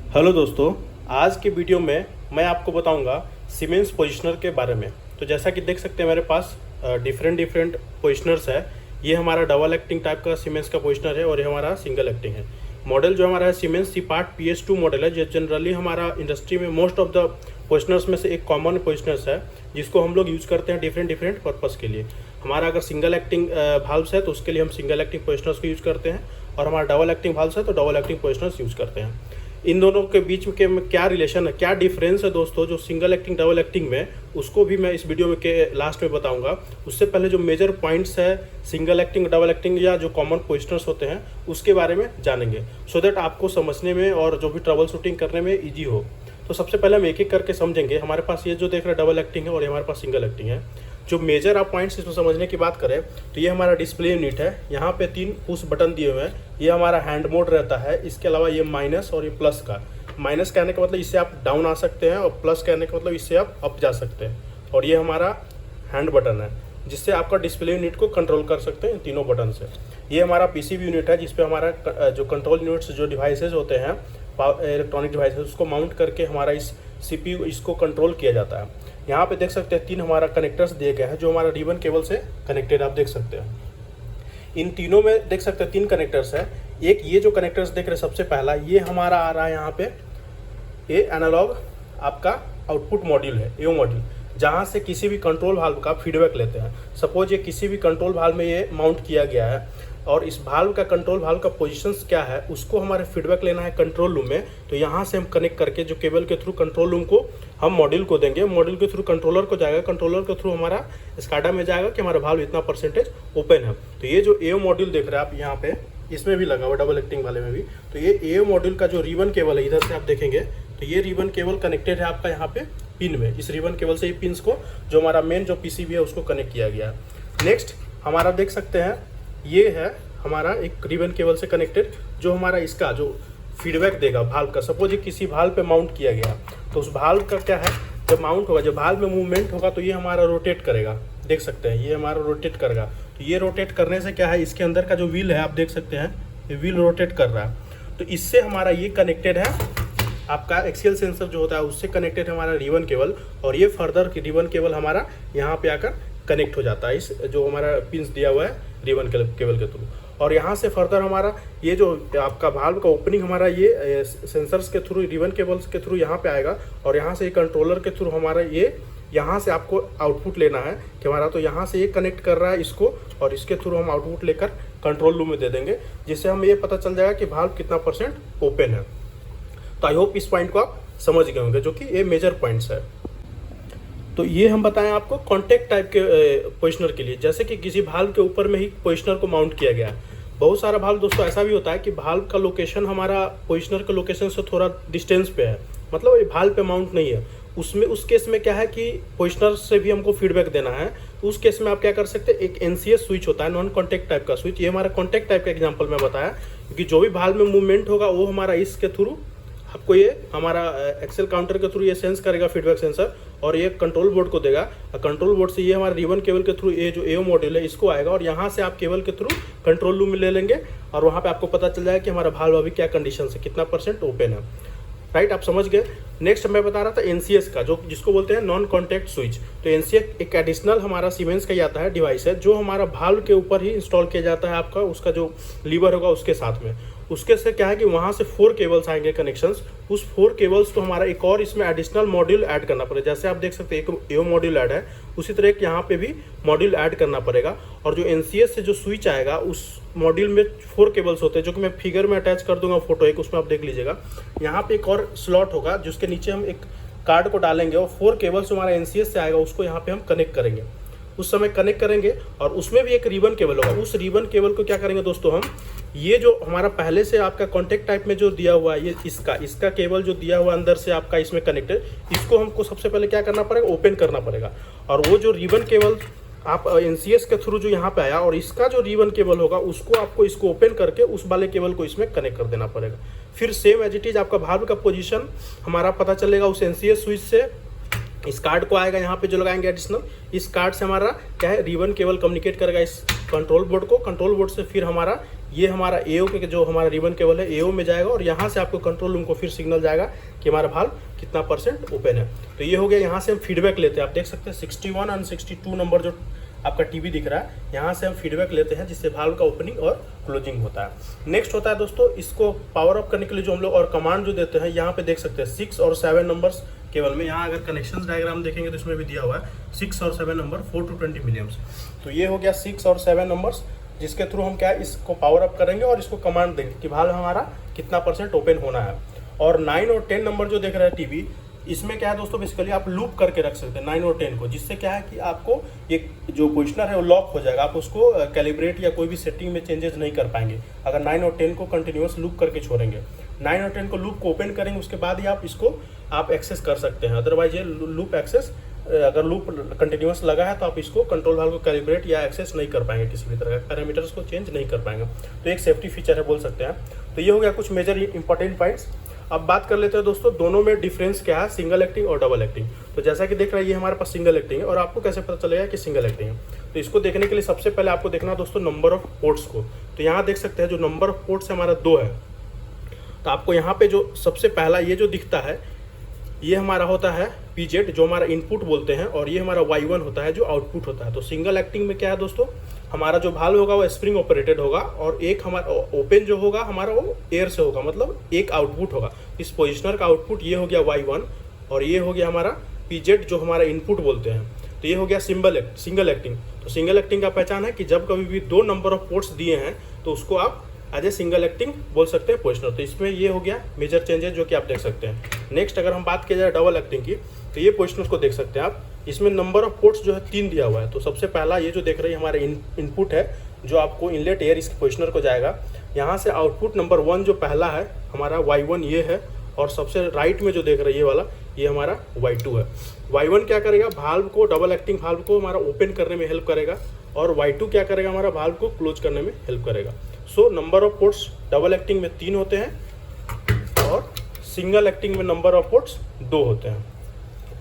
Hello दोस्तों, आज की वीडियो में मैं आपको बताऊंगा सीमेंस पोजिशनर के बारे में। तो जैसा कि देख सकते हैं मेरे पास डिफरेंट पोजिशनर्स है। ये हमारा डबल एक्टिंग टाइप का सीमेंस का पोजिशनर है और ये हमारा सिंगल एक्टिंग है। मॉडल जो हमारा है सीमेंस सी-पार्ट PS2 मॉडल है, जो जनरली हमारा इंडस्ट्री में मोस्ट ऑफ द पोजिशनर्स में से एक कॉमन पोजिशनर्स है, जिसको हम लोग यूज़ करते हैं डिफरेंट पर्पस के लिए। हमारा अगर सिंगल एक्टिंग भाल्व्स है तो उसके लिए हम सिंगल एक्टिंग पोजिशनर्स को यूज़ करते हैं, और हमारा डबल एक्टिंग भाल्व्स है तो डबल एक्टिंग पोजिशनर्स यूज़ करते हैं। इन दोनों के बीच के में क्या रिलेशन है, क्या डिफरेंस है दोस्तों, जो सिंगल एक्टिंग डबल एक्टिंग में, उसको भी मैं इस वीडियो में के लास्ट में बताऊंगा। उससे पहले जो मेजर पॉइंट्स है सिंगल एक्टिंग डबल एक्टिंग या जो कॉमन पोजिशनर्स होते हैं उसके बारे में जानेंगे, सो दैट आपको समझने में और जो भी ट्रबल शूटिंग करने में ईजी हो। तो सबसे पहले हम एक एक करके समझेंगे। हमारे पास ये जो देख रहे हैं डबल एक्टिंग है और ये हमारे पास सिंगल एक्टिंग है। जो मेजर आप पॉइंट्स इसमें समझने की बात करें तो ये हमारा डिस्प्ले यूनिट है। यहाँ पे 3 पुश बटन दिए हुए हैं। ये हमारा हैंड मोड रहता है। इसके अलावा ये माइनस और ये प्लस का। माइनस कहने का मतलब इससे आप डाउन आ सकते हैं, और प्लस कहने का मतलब इससे आप अप जा सकते हैं। और ये हमारा हैंड बटन है, जिससे आपका डिस्प्ले यूनिट को कंट्रोल कर सकते हैं इन तीनों बटन से। ये हमारा पीसीबी यूनिट है, जिसपे हमारा जो कंट्रोल यूनिट्स जो डिवाइसेज होते हैं, इलेक्ट्रॉनिक डिवाइसेज, उसको माउंट करके हमारा इस CPU इसको कंट्रोल किया जाता है। यहाँ पे देख सकते हैं 3 हमारा कनेक्टर्स दिए गए हैं, जो हमारा रिबन केबल से कनेक्टेड आप देख सकते हैं। इन तीनों में देख सकते हैं 3 कनेक्टर्स हैं। एक ये जो कनेक्टर्स देख रहे हैं सबसे पहला, ये हमारा आ रहा है यहाँ पे, ये एनालॉग आपका आउटपुट मॉड्यूल है, एओ मॉड्यूल, जहाँ से किसी भी कंट्रोल वाल्व का फीडबैक लेते हैं। सपोज ये किसी भी कंट्रोल वाल्व में ये माउंट किया गया है, और इस वाल्व का कंट्रोल वाल्व का पोजीशंस क्या है उसको हमारे फीडबैक लेना है कंट्रोल रूम में। तो यहाँ से हम कनेक्ट करके जो केबल के थ्रू कंट्रोल रूम को हम मॉड्यूल को देंगे, मॉड्यूल के थ्रू कंट्रोलर को जाएगा, कंट्रोलर के थ्रू हमारा स्काडा में जाएगा कि हमारा वाल्व इतना परसेंटेज ओपन है। तो ये जो एओ मॉड्यूल देख रहे हैं आप यहाँ पे, इसमें भी लगा हुआ डबल एक्टिंग वाले में भी। तो ये एओ मॉड्यूल का जो रिबन केबल है, इधर से आप देखेंगे तो ये रिबन केबल कनेक्टेड है आपका यहाँ पे पिन में। इस रिबन केबल से ही पिन्स को जो हमारा मेन जो पीसीबी है उसको कनेक्ट किया गया है। नेक्स्ट हमारा देख सकते हैं ये है हमारा एक रिबन केबल से कनेक्टेड, जो हमारा इसका जो फीडबैक देगा भाल्व का। सपोज ये किसी भाल्व पे माउंट किया गया, तो उस भाल्व का क्या है, जब माउंट होगा, जब भाल्व में मूवमेंट होगा तो ये हमारा रोटेट करेगा। देख सकते हैं ये हमारा रोटेट करेगा। तो ये रोटेट करने से क्या है, इसके अंदर का जो व्हील है आप देख सकते हैं, ये व्हील रोटेट कर रहा है। तो इससे हमारा ये कनेक्टेड है आपका एक्सियल सेंसर जो होता है, उससे कनेक्टेड है हमारा रिबन केबल। और ये फर्दर रिबन केबल हमारा यहाँ पे आकर कनेक्ट हो जाता है इस जो हमारा पिंस दिया हुआ है रिबन केबल के थ्रू। और यहाँ से फर्दर हमारा ये जो आपका वाल्व का ओपनिंग हमारा ये सेंसर्स के थ्रू, रिबन केबल्स के थ्रू यहाँ पे आएगा, और यहाँ से कंट्रोलर के थ्रू हमारा ये यहाँ से आपको आउटपुट लेना है कि हमारा, तो यहाँ से ये कनेक्ट कर रहा है इसको, और इसके थ्रू हम आउटपुट लेकर कंट्रोल रूम में दे देंगे, जिससे हमें ये पता चल जाएगा कि वाल्व कितना % ओपन है। तो आई होप इस पॉइंट को आप समझ गए होंगे, जो कि ये मेजर पॉइंट्स है। तो ये हम बताएं आपको कॉन्टैक्ट टाइप के पोजिशनर के लिए, जैसे कि किसी भाल्व के ऊपर में ही पोजिशनर को माउंट किया गया है। बहुत सारा भाल्व दोस्तों ऐसा भी होता है कि भाल्व का लोकेशन हमारा पोजिशनर के लोकेशन से थोड़ा डिस्टेंस पे है, मतलब ये भाल्व पे माउंट नहीं है। उसमें उस केस में क्या है कि पोजिशनर से भी हमको फीडबैक देना है। तो उस केस में आप क्या कर सकते हैं, एक NCS स्विच होता है, नॉन कॉन्टैक्ट टाइप का स्विच। ये हमारा कॉन्टैक्ट टाइप का एग्जाम्पल मैं बताया, क्योंकि जो भी भाल्व में मूवमेंट होगा वो हमारा इसके थ्रू आपको ये हमारा एक्सेल काउंटर के थ्रू ये सेंस करेगा फीडबैक सेंसर, और ये कंट्रोल बोर्ड को देगा। कंट्रोल बोर्ड से ये हमारा रिबन केबल के थ्रू ये जो एओ मॉड्यूल है इसको आएगा, और यहाँ से आप केबल के थ्रू कंट्रोल रूम में ले लेंगे, और वहाँ पे आपको पता चल जाएगा कि हमारा भाल्व अभी क्या कंडीशन है, कितना % ओपन है। राइट, आप समझ गए। नेक्स्ट मैं बता रहा था NCS का, जो जिसको बोलते हैं नॉन कॉन्टैक्ट स्विच। तो NCS एक एडिशनल हमारा सीमेंस का ही आता है डिवाइस है, जो हमारा भाल्व के ऊपर ही इंस्टॉल किया जाता है आपका, उसका जो लीवर होगा उसके साथ में। उसके से क्या है कि वहाँ से 4 केबल्स आएंगे कनेक्शंस। उस 4 केबल्स को हमारा एक और इसमें एडिशनल मॉड्यूल ऐड करना पड़ेगा। जैसे आप देख सकते हैं एक एओ मॉड्यूल ऐड है, उसी तरह एक यहाँ पे भी मॉड्यूल ऐड करना पड़ेगा। और जो NCS से जो स्विच आएगा उस मॉड्यूल में 4 केबल्स होते हैं, जो कि मैं फिगर में अटैच कर दूंगा फोटो एक, उसमें आप देख लीजिएगा। यहाँ पे एक और स्लॉट होगा जिसके नीचे हम एक कार्ड को डालेंगे, और 4 केबल्स हमारा NCS से आएगा, उसको यहाँ पे हम कनेक्ट करेंगे। उस समय कनेक्ट करेंगे, और उसमें भी एक रिबन केबल होगा। उस रिबन केबल को क्या करेंगे दोस्तों, हम ये जो हमारा पहले से आपका कॉन्टैक्ट टाइप में जो दिया हुआ है, ये इसका केबल जो दिया हुआ अंदर से आपका इसमें कनेक्टेड, इसको हमको सबसे पहले क्या करना पड़ेगा, ओपन करना पड़ेगा। और वो जो रिबन केबल आप NCS के थ्रू जो यहाँ पे आया, और इसका जो रिबन केबल होगा उसको आपको इसको ओपन करके उस वाले केबल को इसमें कनेक्ट कर देना पड़ेगा। फिर सेम एज इट इज आपका भाल्व का पोजीशन हमारा पता चलेगा उस NCS स्विच से। इस कार्ड को आएगा यहाँ पे जो लगाएंगे एडिशनल, इस कार्ड से हमारा क्या है, रिबन केबल कम्युनिकेट करेगा इस कंट्रोल बोर्ड को। कंट्रोल बोर्ड से फिर हमारा ये हमारा एओ के जो हमारा रिबन केबल है एओ में जाएगा और यहाँ से आपको कंट्रोल रूम को फिर सिग्नल जाएगा कि हमारा वाल्व कितना % ओपन है। तो ये हो गया, यहाँ से हम फीडबैक लेते हैं। आप देख सकते हैं 61 और 62 नंबर जो आपका टीवी दिख रहा है, यहाँ से हम फीडबैक लेते हैं जिससे वाल्व का ओपनिंग और क्लोजिंग होता है। नेक्स्ट होता है दोस्तों, इसको पावर अप करने के लिए जो हम लोग और कमांड जो देते हैं, यहाँ पे देख सकते हैं 6 और 7 नंबर्स केबल में। यहाँ अगर कनेक्शन डायग्राम देखेंगे तो इसमें भी दिया हुआ है 6 और 7 नंबर 4 to 20 मिलियम्स। तो ये हो गया 6 और 7 नंबर्स, जिसके थ्रू हम क्या इसको पावर अप करेंगे और इसको कमांड देंगे कि वाल्व हमारा कितना % ओपन होना है। और 9 और 10 नंबर जो देख रहे हैं टीवी, इसमें क्या है दोस्तों, बेसिकली आप लूप करके रख सकते हैं 9 और 10 को, जिससे क्या है कि आपको एक जो पोजिशनर है वो लॉक हो जाएगा। आप उसको कैलिब्रेट या कोई भी सेटिंग में चेंजेस नहीं कर पाएंगे अगर 9 और 10 को कंटिन्यूअस लूप करके छोड़ेंगे। 9 और 10 को लूप को ओपन करेंगे, उसके बाद ही आप इसको आप एक्सेस कर सकते हैं। अदरवाइज ये लूप एक्सेस, अगर लूप कंटिन्यूअस लगा है तो आप इसको कंट्रोल वाल्व को कैलिब्रेट या एक्सेस नहीं कर पाएंगे, किसी भी तरह का पैरामीटर्स को चेंज नहीं कर पाएंगे। तो एक सेफ्टी फीचर है बोल सकते हैं। तो ये हो गया कुछ मेजर इंपॉर्टेंट पॉइंट्स। अब बात कर लेते हैं दोस्तों, दोनों में डिफरेंस क्या है, सिंगल एक्टिंग और डबल एक्टिंग। तो जैसा कि देख रहा है ये हमारे पास सिंगल एक्टिंग है, और आपको कैसे पता चलेगा कि सिंगल एक्टिंग है। तो इसको देखने के लिए सबसे पहले आपको देखना है दोस्तों नंबर ऑफ पोर्ट्स को। तो यहाँ देख सकते हैं जो नंबर ऑफ पोर्ट्स हमारा 2 है। तो आपको यहाँ पे जो सबसे पहला ये जो दिखता है, ये हमारा होता है पीजेड, जो हमारा इनपुट बोलते हैं, और ये हमारा Y1 होता है जो आउटपुट होता है। तो सिंगल एक्टिंग में क्या है दोस्तों, हमारा जो वाल्व होगा वो स्प्रिंग ऑपरेटेड होगा, और एक हमारा ओपन जो होगा हमारा वो एयर से होगा, मतलब एक आउटपुट होगा। इस पोजिशनर का आउटपुट ये हो गया Y1, और ये हो गया हमारा पीजेड जो हमारा इनपुट बोलते हैं। तो ये हो गया सिंगल एक्टिंग। तो सिंगल एक्टिंग का पहचान है कि जब कभी भी 2 नंबर ऑफ पोर्ट्स दिए हैं तो उसको आप एज ए सिंगल एक्टिंग बोल सकते हैं पोजिशनर। तो इसमें ये हो गया मेजर चेंजेस जो कि आप देख सकते हैं। नेक्स्ट अगर हम बात किया जाए डबल एक्टिंग की, तो ये पोजिशनर को देख सकते हैं आप। इसमें नंबर ऑफ पोर्ट्स जो है 3 दिया हुआ है। तो सबसे पहला ये जो देख रहे हैं हमारा इनपुट है, जो आपको इनलेट एयर इस पोजिशनर को जाएगा। यहाँ से आउटपुट नंबर 1 जो पहला है हमारा Y1 ये है, और सबसे राइट में जो देख रहे हैं ये वाला, ये हमारा Y2 है। Y1 क्या करेगा, वाल्व को, डबल एक्टिंग वाल्व को हमारा ओपन करने में हेल्प करेगा, और Y2 क्या करेगा, हमारा वाल्व को क्लोज करने में हेल्प करेगा। So number of ports double acting में 3 होते हैं, और सिंगल एक्टिंग में नंबर ऑफ पोर्ट्स 2 होते हैं।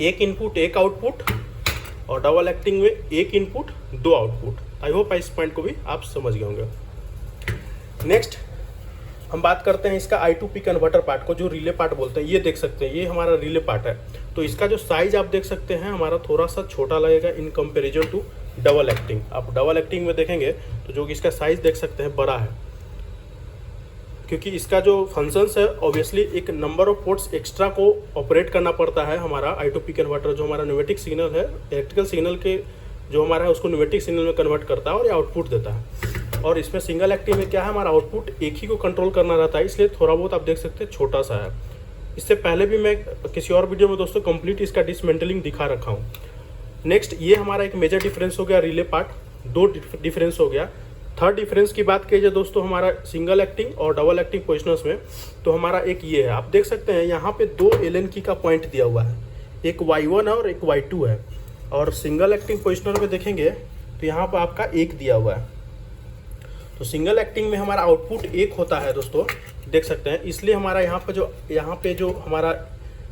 एक इनपुट एक आउटपुट, और डबल एक्टिंग में एक इनपुट 2 आउटपुट। आई होप इस पॉइंट को भी आप समझ गए होंगे। नेक्स्ट हम बात करते हैं इसका I2P कन्वर्टर पार्ट को, जो रिले पार्ट बोलते हैं। ये देख सकते हैं ये हमारा रिले पार्ट है। तो इसका जो साइज आप देख सकते हैं हमारा थोड़ा सा छोटा लगेगा in comparison to double acting. आप डबल एक्टिंग में देखेंगे तो जो कि इसका साइज देख सकते हैं बड़ा है, क्योंकि इसका जो फंक्शंस है ऑब्वियसली एक नंबर ऑफ पोर्ट्स एक्स्ट्रा को ऑपरेट करना पड़ता है। हमारा I2P कन्वर्टर जो हमारा न्यूमेटिक सिग्नल है, इलेक्ट्रिकल सिग्नल के जो हमारा है उसको न्यूमेटिक सिग्नल में कन्वर्ट करता है और ये आउटपुट देता है। और इसमें सिंगल एक्टिव में क्या है, हमारा आउटपुट एक ही को कंट्रोल करना रहता है, इसलिए थोड़ा बहुत आप देख सकते हैं छोटा सा है। इससे पहले भी मैं किसी और वीडियो में दोस्तों कंप्लीट इसका डिसमेंटलिंग दिखा रखा हूँ। नेक्स्ट ये हमारा एक मेजर डिफरेंस हो गया रिले पार्ट, 2 डिफरेंस हो गया। थर्ड डिफरेंस की बात कीजिए दोस्तों हमारा सिंगल एक्टिंग और डबल एक्टिंग पोजिशनर्स में, तो हमारा एक ये है, आप देख सकते हैं यहाँ पे 2 एलन की का पॉइंट दिया हुआ है, एक Y1 है और एक Y2 है। और सिंगल एक्टिंग पोजिशनर में देखेंगे तो यहाँ पर आपका 1 दिया हुआ है। तो सिंगल एक्टिंग में हमारा आउटपुट 1 होता है दोस्तों, देख सकते हैं। इसलिए हमारा यहाँ पे जो हमारा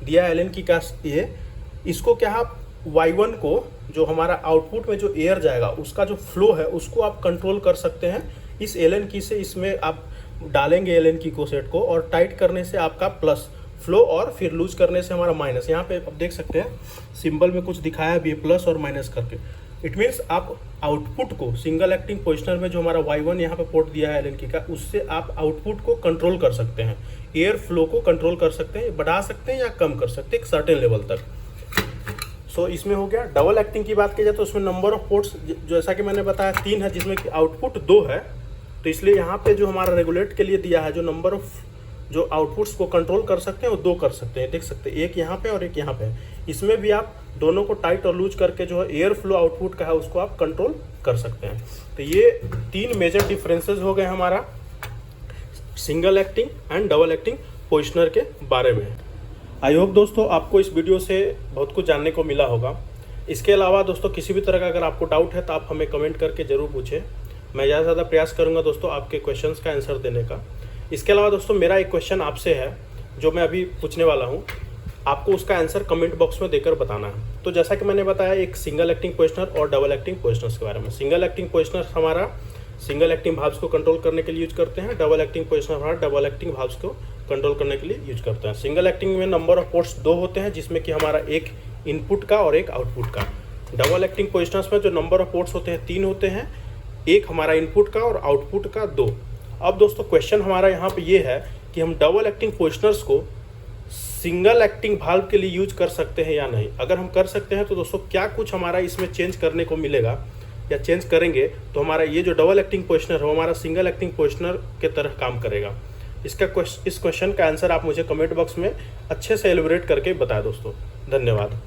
दिया है एलन की का, ये इसको क्या आप Y1 को जो हमारा आउटपुट में जो एयर जाएगा उसका जो फ्लो है उसको आप कंट्रोल कर सकते हैं इस एलन की से। इसमें आप डालेंगे एलन की को सेट को, और टाइट करने से आपका प्लस फ्लो, और फिर लूज करने से हमारा माइनस। यहाँ पे आप देख सकते हैं सिंबल में कुछ दिखाया है प्लस और माइनस करके। इट मीन्स आप आउटपुट को सिंगल एक्टिंग पोजिशनर में जो हमारा Y1 यहाँ पे पोर्ट दिया है एलन की का, उससे आप आउटपुट को कंट्रोल कर सकते हैं, एयर फ्लो को कंट्रोल कर सकते हैं, बढ़ा सकते हैं या कम कर सकते हैं एक सर्टेन लेवल तक। सो इसमें हो गया। डबल एक्टिंग की बात की जाए तो उसमें नंबर ऑफ पोर्ट्स जैसा कि मैंने बताया 3 है, जिसमें कि आउटपुट 2 है। तो इसलिए यहाँ पे जो हमारा रेगुलेट के लिए दिया है, जो नंबर ऑफ जो आउटपुट्स को कंट्रोल कर सकते हैं वो 2 कर सकते हैं, देख सकते हैं, एक यहाँ पे और एक यहाँ पे। इसमें भी आप दोनों को टाइट और लूज करके जो है एयर फ्लो आउटपुट का है उसको आप कंट्रोल कर सकते हैं। तो ये 3 मेजर डिफरेंसेस हो गए हमारा single acting and double acting positioner के बारे में। आई होप दोस्तों आपको इस वीडियो से बहुत कुछ जानने को मिला होगा। इसके अलावा दोस्तों किसी भी तरह का अगर आपको डाउट है तो आप हमें कमेंट करके ज़रूर पूछें। मैं ज़्यादा से ज़्यादा प्रयास करूँगा दोस्तों आपके क्वेश्चंस का आंसर देने का। इसके अलावा दोस्तों मेरा एक क्वेश्चन आपसे है जो मैं अभी पूछने वाला हूँ, आपको उसका आंसर कमेंट बॉक्स में देकर बताना है। तो जैसा कि मैंने बताया एक सिंगल एक्टिंग पोजिशनर और डबल एक्टिंग पोजिशनर्स के बारे में। सिंगल एक्टिंग पोजिशनर हमारा सिंगल एक्टिंग भाल्व्स को कंट्रोल करने के लिए यूज करते हैं, double acting position of heart double acting valves को कंट्रोल करने के लिए यूज करते हैं। सिंगल एक्टिंग में नंबर ऑफ पोर्ट्स 2 होते हैं, जिसमें कि हमारा एक इनपुट का और एक आउटपुट का। डबल एक्टिंग पोजिशनर्स में जो नंबर ऑफ पोर्ट्स होते हैं 3 होते हैं, एक हमारा इनपुट का और आउटपुट का 2। अब दोस्तों क्वेश्चन हमारा यहाँ पे ये है कि हम डबल एक्टिंग पोजिशनर्स को सिंगल एक्टिंग भाल्व के लिए यूज कर सकते हैं या नहीं। अगर हम कर सकते हैं तो दोस्तों क्या कुछ हमारा इसमें चेंज करने को मिलेगा या चेंज करेंगे तो हमारा ये जो डबल एक्टिंग पोजिशनर हो हमारा सिंगल एक्टिंग पोजिशनर के तरह काम करेगा। इस क्वेश्चन का आंसर आप मुझे कमेंट बॉक्स में अच्छे से एलिब्रेट करके बताएं दोस्तों। धन्यवाद।